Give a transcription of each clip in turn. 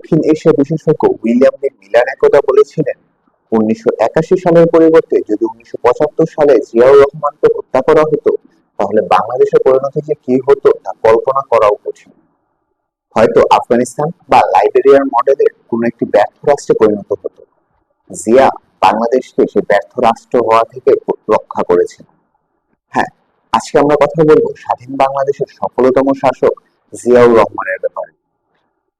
দক্ষিণ এশিয়া বিশেষজ্ঞ William B Miller একদা বলেছিলেন, 1981 সালের পরিবর্তে যদি 1975 সালে জিয়াউর রহমানকে হত্যা করা হতো, তাহলে বাংলাদেশের পরিণতি যে কি হতো তা কল্পনা করাও কঠিন। হয়তো আফগানিস্তান বা লাইবেরিয়ার মডেলের কোনো একটি ব্যর্থ রাষ্ট্রে পরিণত হতো। জিয়া বাংলাদেশকে সে ব্যর্থ রাষ্ট্র হওয়া থেকে রক্ষা করেছেন। হ্যাঁ, আজকে আমরা কথা বলবো স্বাধীন বাংলাদেশের সফলতম শাসক জিয়াউর রহমানের ব্যাপারে,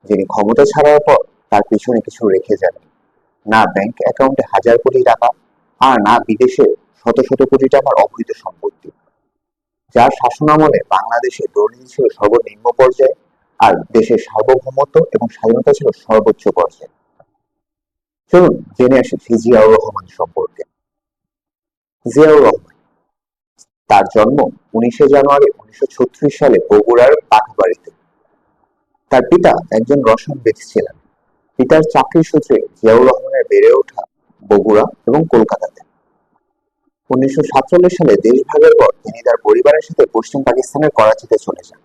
যিনি ক্ষমতা ছাড়ার পর তার পিছনে কিছু রেখে যান, না ব্যাংক অ্যাকাউন্টে হাজার কোটি টাকা, আর না বিদেশে শত শত কোটি টাকার অবৈধ সম্পত্তি। যার শাসনামলে বাংলাদেশে দুর্নীতি ছিল সর্বনিম্ন পর্যায়ে, আর দেশের সার্বভৌমত্ব এবং স্বাধীনতা ছিল সর্বোচ্চ পর্যায়ে। চলুন জেনে আসি জিয়াউর রহমান সম্পর্কে। জিয়াউর রহমান, তার জন্ম 19 জানুয়ারি 1936 সালে বগুড়ার পাঠাবাড়িতে। তার পিতা একজন রসায়নবিদ ছিলেন। পিতার চাকরির সূত্রে জিয়াউর রহমানের বেড়ে ওঠা বগুড়া এবং কলকাতাতে। 1947 সালে দেশভাগের পর তিনি তার পরিবারের সাথে পশ্চিম পাকিস্তানের করাচিতে চলে যান।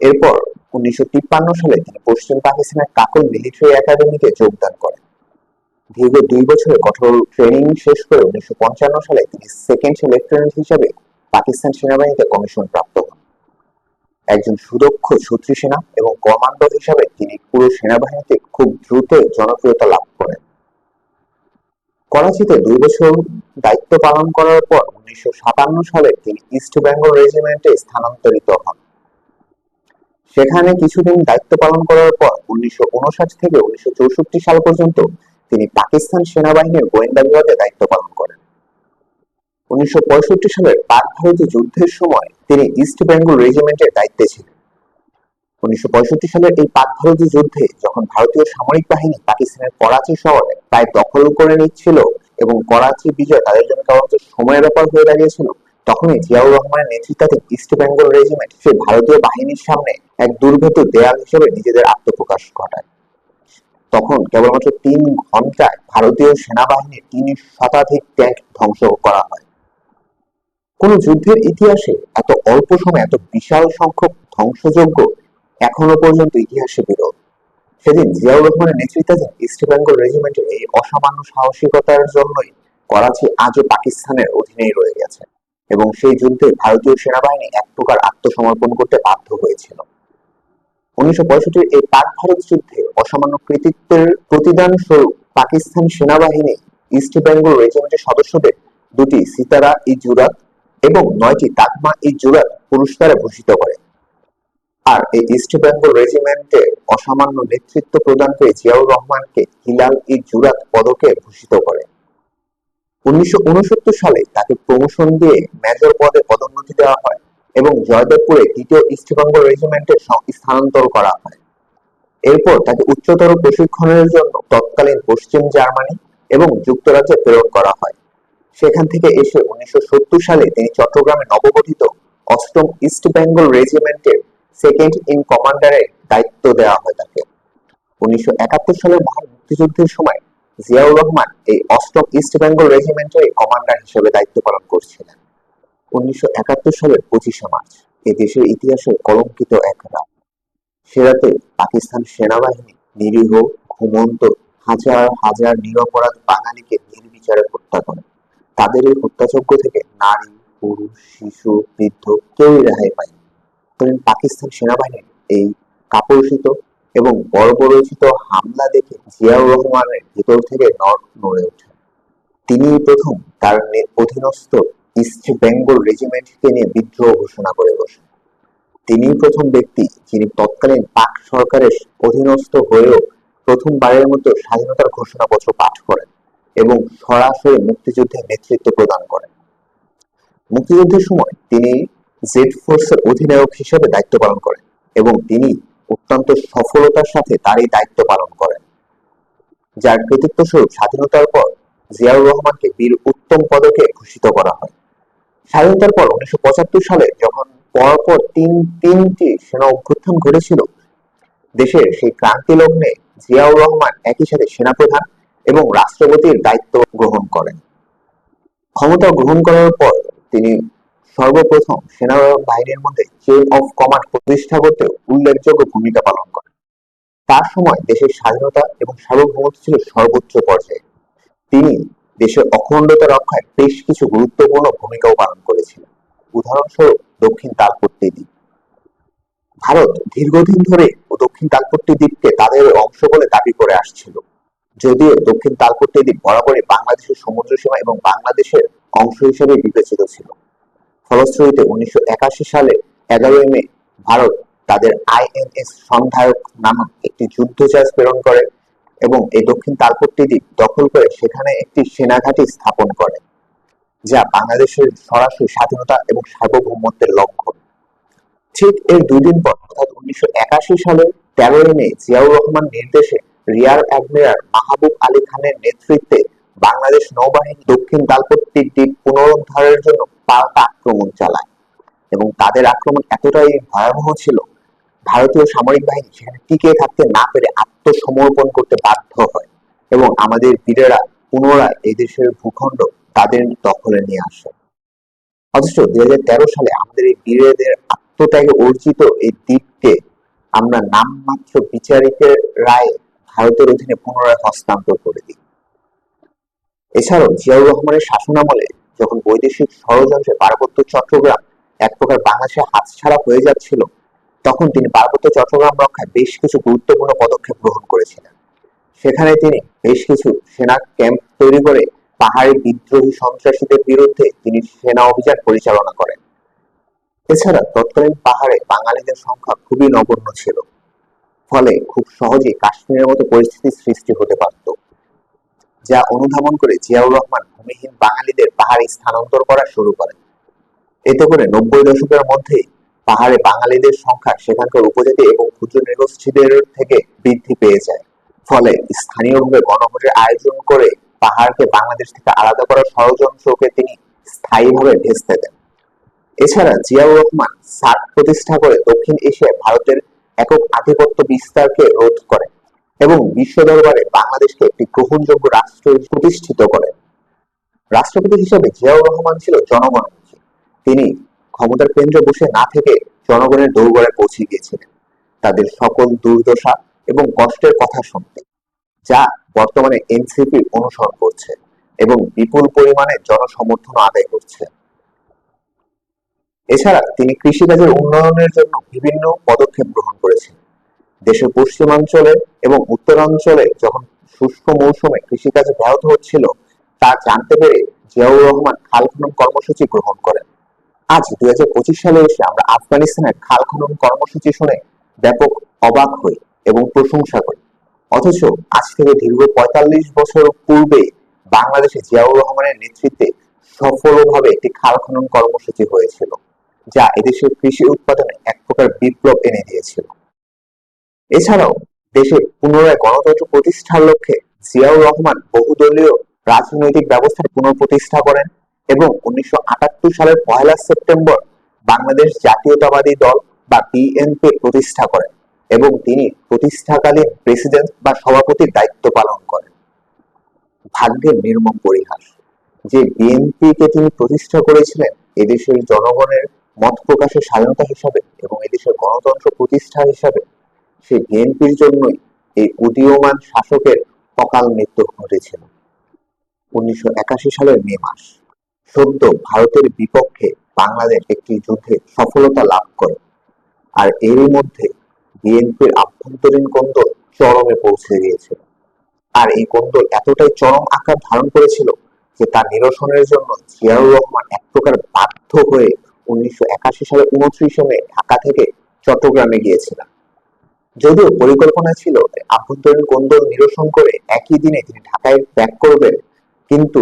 এরপর 1953 সালে তিনি পশ্চিম পাকিস্তানের কাকল মিলিটারি একাডেমিতে যোগদান করেন। দীর্ঘ 2 বছরের কঠোর ট্রেনিং শেষ করে 1955 সালে তিনি সেকেন্ড লেফটেন্যান্ট হিসেবে পাকিস্তান সেনাবাহিনীতে কমিশন প্রাপ্ত হন। একজন সুদক্ষ ছত্রি সেনা এবং কমান্ডার হিসাবে তিনি পুরো সেনাবাহিনীতে খুব দ্রুত জনপ্রিয়তা লাভ করেন। করাচিতে 2 বছর দায়িত্ব পালন করার পর 1957 সালে তিনি ইস্ট বেঙ্গল রেজিমেন্টে স্থানান্তরিত হন। সেখানে কিছুদিন দায়িত্ব পালন করার পর 1959 থেকে 1964 সাল পর্যন্ত তিনি পাকিস্তান সেনাবাহিনীর গোয়েন্দা বিভাগে দায়িত্ব পালন করেন। 1965 সালের পাক ভারত যুদ্ধের সময় তিনি ইস্ট বেঙ্গল রেজিমেন্টের দায়িত্বে ছিলেন। 1965 সালের এই পাক ভারত যুদ্ধে যখন ভারতীয় সামরিক বাহিনী পাকিস্তানের করাচি শহর প্রায় দখল করে নিচ্ছিল এবং করাচি বিজয় তাদের জন্য কেবলমাত্র সময়ের ব্যাপার হয়ে দাঁড়িয়েছিল, তখনই জিয়াউর রহমানের নেতৃত্বাধীন ইস্ট বেঙ্গল রেজিমেন্ট সে ভারতীয় বাহিনীর সামনে এক দুর্ভেদ্য দেয়াল হিসেবে নিজেদের আত্মপ্রকাশ ঘটায়। তখন কেবলমাত্র 3 ঘন্টায় ভারতীয় সেনাবাহিনীর 3 শতাধিক ট্যাঙ্ক ধ্বংস করা হয়। কোন যুদ্ধের ইতিহাসে এত অল্প সময়ে এত বিশাল সংখ্যক ধ্বংসযজ্ঞ এখনো পর্যন্ত ইতিহাসে বিরল। সেদিন জিয়াউর রহমানের নেতৃত্বাধীন ইস্ট বেঙ্গল রেজিমেন্টের এই অসামান্য সাহসিকতার জন্যই করাচি আজও পাকিস্তানের অধীনেই রয়ে গেছে এবং সেই যুদ্ধে ভারতীয় সেনাবাহিনী এক প্রকার আত্মসমর্পণ করতে বাধ্য হয়েছিল। 1965 এই পাক ভারত যুদ্ধে অসামান্য কৃতিত্বের প্রতিদান স্বরূপ পাকিস্তান সেনাবাহিনী ইস্ট বেঙ্গল রেজিমেন্টের সদস্যদের 2টি সিতারা-ই-জুরাত এবং 9টি তাকমা-ই-জুরাত পুরস্কারে ভূষিত করে। আর এই ইস্ট বেঙ্গল রেজিমেন্টের অসামান্য নেতৃত্ব প্রদান করে জিয়াউর রহমানকে হিলাল-ই-জুরাত পদকে ভূষিত করে। 1969 সালে তাকে প্রমোশন দিয়ে মেজর পদে পদোন্নতি দেওয়া হয় এবং জয়দেবপুরে 2য় ইস্ট বেঙ্গল রেজিমেন্টে স্থানান্তর করা হয়। এরপর তাকে উচ্চতর প্রশিক্ষণের জন্য তৎকালীন পশ্চিম জার্মানি এবং যুক্তরাজ্যে প্রেরণ করা হয়। সেখান থেকে এসে 1970 সালে তিনি চট্টগ্রামে নবগঠিত 8ম ইস্ট বেঙ্গল রেজিমেন্টের সেকেন্ড ইন কমান্ডারের দায়িত্ব দেওয়া হয় তাকে। 1971 সালের মহান মুক্তিযুদ্ধের সময় জিয়াউর রহমান এই 8ম ইস্ট বেঙ্গল রেজিমেন্টের কমান্ডার হিসেবে দায়িত্ব পালন করছিলেন। 1971 সালের 25শে মার্চ এই দেশের ইতিহাসে কলঙ্কিত এক রাত। সে রাতে পাকিস্তান সেনাবাহিনী নিরীহ ঘুমন্ত হাজার হাজার নিরপরাধ বাঙালিকে নির্বিচারে হত্যা করে। তাদের এই হত্যাযজ্ঞ থেকে নারী, পুরুষ, শিশু, বৃদ্ধ কেউই রেহাই পায়নি। পাকিস্তান সেনাবাহিনীর এই কাপুরুষিত এবং বর্বরোচিত হামলা দেখে জিয়াউর রহমানের ভিতর থেকে নড়ে ওঠে। তিনি প্রথম তার অধীনস্থ ইস্ট বেঙ্গল রেজিমেন্টকে নিয়ে বিদ্রোহ ঘোষণা করে বসেন। তিনি প্রথম ব্যক্তি যিনি তৎকালীন পাক সরকারের অধীনস্থ হয়েও প্রথমবারের মতো স্বাধীনতার ঘোষণাপত্র পাঠ করেন এবং সরাসরি মুক্তিযুদ্ধে নেতৃত্ব প্রদান করেন। মুক্তিযুদ্ধের সময় তিনি জেড ফোর্সের অধিনায়ক হিসেবে দায়িত্ব পালন করেন এবং তিনি অত্যন্ত সফলতার সাথে তার এই দায়িত্ব পালন করেন, যার কৃতিত্ব স্বরূপ স্বাধীনতার পর জিয়াউর রহমানকে বীর উত্তম পদকে ভূষিত করা হয়। স্বাধীনতার পর 1975 সালে যখন পরপর তিনটি সেনা অভ্যুত্থান ঘটেছিল, দেশের সেই ক্রান্তি লগ্নে জিয়াউর রহমান একই সাথে সেনাপ্রধান এবং রাষ্ট্রপতির দায়িত্ব গ্রহণ করেন। ক্ষমতা গ্রহণ করার পর তিনি সর্বপ্রথম সেনাবাহিনীর মধ্যে চেইন অফ কমান্ড প্রতিষ্ঠা করতে উল্লেখযোগ্য ভূমিকা পালন করেন। তার সময় দেশের স্বাধীনতা এবং সার্বভৌমত্ব ছিল সর্বোচ্চ পর্যায়ে। তিনি দেশের অখণ্ডতা রক্ষায় বেশ কিছু গুরুত্বপূর্ণ ভূমিকাও পালন করেছিলেন। উদাহরণস্বরূপ দক্ষিণ তালপট্টি দ্বীপ। ভারত দীর্ঘদিন ধরে দক্ষিণ তালপট্টি দ্বীপকে তাদের অংশ বলে দাবি করে আসছিল, যদিও দক্ষিণ তালপট্টি দ্বীপ বরাবরই বাংলাদেশের সমুদ্র সীমা এবং বাংলাদেশের অংশ হিসেবে বিবেচিত ছিল। ফলশ্রুতিতে 1981 সালে 11 মে ভারত তাদের আইএনএস সন্ধায়ক নামক একটি যুদ্ধজাহাজ প্রেরণ করে এবং এই দক্ষিণ তালপট্টি দ্বীপ দখল করে সেখানে একটি সেনাঘাঁটি স্থাপন করে, যা বাংলাদেশের সরাসরি স্বাধীনতা এবং সার্বভৌমত্বের লক্ষণ। ঠিক এর 2 দিন পর অর্থাৎ 1981 সালের 13 মে জিয়াউর রহমান নির্দেশে রিয়ার অ্যাডমিরাল মাহবুব আলী খানের নেতৃত্বে বাংলাদেশ নৌবাহিনী দক্ষিণ তালপট্টি দ্বীপ পুনরুদ্ধারের জন্য পাল্টা আক্রমণ চালায় এবং তাদের আক্রমণ এতটাই ভয়াবহ ছিল, ভারতীয় সামরিক বাহিনী সেখানে টিকে থাকতে না পেরে আত্মসমর্পণ করতে বাধ্য হয় এবং আমাদের বীরেরা পুনরায় এই দেশের ভূখণ্ড তাদের দখলে নিয়ে আসে। অথচ 2013 সালে আমাদের এই বীরেদের আত্মত্যাগে অর্জিত এই দ্বীপকে আমরা নামমাত্র বিচারিকের রায়ে ভারতের অধীনে পুনরায় হস্তান্তর করে দিই। এছাড়াও জিয়াউর রহমানের শাসনামলে যখন বৈদেশিক ষড়যন্ত্রে পার্বত্য চট্টগ্রাম এক প্রকার বাংলাদেশের হাতছাড়া হয়ে যাচ্ছিল, তখন তিনি পার্বত্য চট্টগ্রাম রক্ষায় বেশ কিছু গুরুত্বপূর্ণ পদক্ষেপ গ্রহণ করেছিলেন। সেখানে তিনি বেশ কিছু সেনা ক্যাম্প তৈরি করে পাহাড়ি বিদ্রোহী সন্ত্রাসীদের বিরুদ্ধে তিনি সেনা অভিযান পরিচালনা করেন। এছাড়া তৎকালীন পাহাড়ে বাঙালিদের সংখ্যা খুবই নগণ্য ছিল, ফলে খুব সহজেই কাশ্মীরের মতো পরিস্থিতির সৃষ্টি হতে পারত, যা অনুধাবন করে জিয়াউর রহমান ভূমিহীন বাঙালিদের পাহাড়ে স্থানান্তর করা শুরু করেন। এতে করে 90 দশকের মধ্যেই পাহাড়ে বাঙালিদের সংখ্যা সেখানকার উপজাতি এবং ক্ষুদ্র নৃগোষ্ঠীদের থেকে বৃদ্ধি পেয়ে যায়। ফলে স্থানীয়ভাবে গণভোটের আয়োজন করে পাহাড়কে বাংলাদেশ থেকে আলাদা করার ষড়যন্ত্রকে তিনি স্থায়ীভাবে ভেস্তে দেন। এছাড়া জিয়াউর রহমান সার্ক প্রতিষ্ঠা করে দক্ষিণ এশিয়ায় ভারতের একক আধিপত্য বিস্তারকে রোধ করেন এবং বিশ্ব দরবারে বাংলাদেশকে একটি গ্রহণযোগ্য রাষ্ট্র প্রতিষ্ঠিত করেন। রাষ্ট্রপতি হিসেবে জিয়াউর রহমান ছিল জনগণমুখী। তিনি ক্ষমতার কেন্দ্রে বসে না থেকে জনগণের দৌড়গড়ায় পৌঁছে গিয়েছিলেন তাদের সকল দুর্দশা এবং কষ্টের কথা শুনতে, যা বর্তমানে এনসিপি অনুসরণ করছে এবং বিপুল পরিমাণে জনসমর্থন আদায় করছে। এছাড়া তিনি কৃষিকাজের উন্নয়নের জন্য বিভিন্ন পদক্ষেপ গ্রহণ করেছেন। দেশের পশ্চিমাঞ্চলে এবং উত্তরাঞ্চলে যখন শুষ্ক মৌসুমে কৃষিকাজ ব্যাহত হচ্ছিল, তা জানতে পেরে জিয়াউর রহমান খাল খনন কর্মসূচি গ্রহণ করেন। আজ 2025 সালে এসে আমরা আফগানিস্তানের খাল খনন কর্মসূচি শুনে ব্যাপক অবাক হই এবং প্রশংসা করি, অথচ আজ থেকে দীর্ঘ 45 বছর পূর্বে বাংলাদেশে জিয়াউর রহমানের নেতৃত্বে সফলভাবে একটি খাল খনন কর্মসূচি হয়েছিল, যা এদেশের কৃষি উৎপাদনে এক প্রকার বিপ্লব এনে দিয়েছিল। এছাড়াও দেশে পুনরায় গণতন্ত্র প্রতিষ্ঠার লক্ষ্যে জিয়াউর রহমান বহুদলীয় রাজনৈতিক ব্যবস্থার পুনঃপ্রতিষ্ঠা করেন এবং 1978 সালের 1 সেপ্টেম্বর বাংলাদেশ জাতীয়তাবাদী দল বা বিএনপি প্রতিষ্ঠা করেন এবং তিনি প্রতিষ্ঠাকালীন প্রেসিডেন্ট বা সভাপতির দায়িত্ব পালন করেন। ভাগ্যের নির্মম পরিহাস যে বিএনপিকে তিনি প্রতিষ্ঠা করেছিলেন এদেশের জনগণের মত প্রকাশের স্বাধীনতা হিসাবে এবং এদেশের গণতন্ত্র প্রতিষ্ঠা হিসাবে, সেই বিএনপির জন্যই এই উদীয়মান শাসকের অকাল মৃত্যু ঘটেছিল 1981 সালের মে মাস। সদ্য ভারতের বিপক্ষে বাংলাদেশ একটি যুদ্ধে সফলতা লাভ করে, আর এরই মধ্যে বিএনপির আভ্যন্তরীণ কোন্দল চরমে পৌঁছে গিয়েছিল। আর এই কোন্দল এতটাই চরম আকার ধারণ করেছিল যে তার নিরসনের জন্য জিয়াউর রহমান এক প্রকার বাধ্য হয়ে 1981 সালের 29 মে ঢাকা থেকে চট্টগ্রামে গিয়েছিলেন। যদিও পরিকল্পনা ছিল আভ্যন্তরীণ কোন্দল নিরসন করে একই দিনে তিনি ঢাকায় ব্যাক করবেন, কিন্তু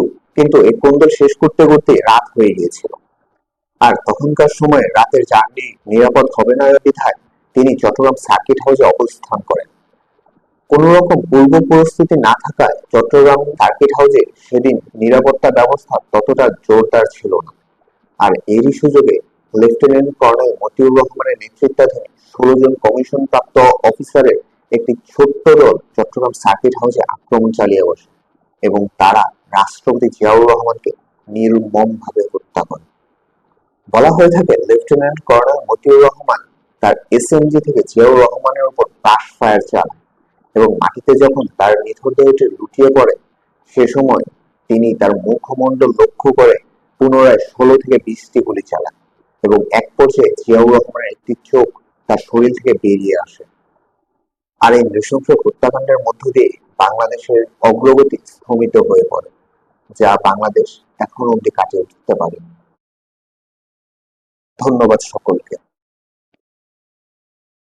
এই কোন্দল শেষ করতে করতে রাত হয়ে গিয়েছিল। আর তখনকার সময় রাতের জার্নি নিরাপদ হবে না বিধায় তিনি চট্টগ্রাম সার্কিট হাউসে অবস্থান করেন। কোন রকম পূর্ব প্রস্তুতি না থাকায় চট্টগ্রাম সার্কিট হাউসে সেদিন নিরাপত্তা ব্যবস্থা ততটা জোরদার ছিল না। আর এরই সুযোগে লেফটেন্যান্ট কর্নেল মতিউর রহমানের নেতৃত্বাধীন 16 জন কমিশন প্রাপ্ত অফিসারের একটি ছোট্ট দল চট্টগ্রাম সার্কিট হাউসে আক্রমণ চালিয়ে বসে এবং তারা রাষ্ট্রপতি জিয়াউর রহমানকে নির্মমভাবে হত্যা করে। বলা হয়ে থাকে লেফটেন্যান্ট কর্নেল মতিউর রহমান তার এসএমজি থেকে জিয়াউর রহমানের উপর ব্রাশ ফায়ার চালায় এবং মাটিতে যখন তার নিথর দেহটি লুটিয়ে পড়ে সে সময় তিনি তার মুখমণ্ডল লক্ষ্য করে পুনরায় 16 থেকে 20টি গুলি চালান এবং এক পর্যায়ে জিয়াউর রহমানের একটি চোখ তার শরীর থেকে বেরিয়ে আসে। আর এই নৃশংস হত্যাকাণ্ডের মধ্য দিয়ে বাংলাদেশের অগ্রগতি স্থমিত হয়ে পড়ে, যা বাংলাদেশ এখন অব্দি কাটিয়ে উঠতে পারে। ধন্যবাদ সকলকে।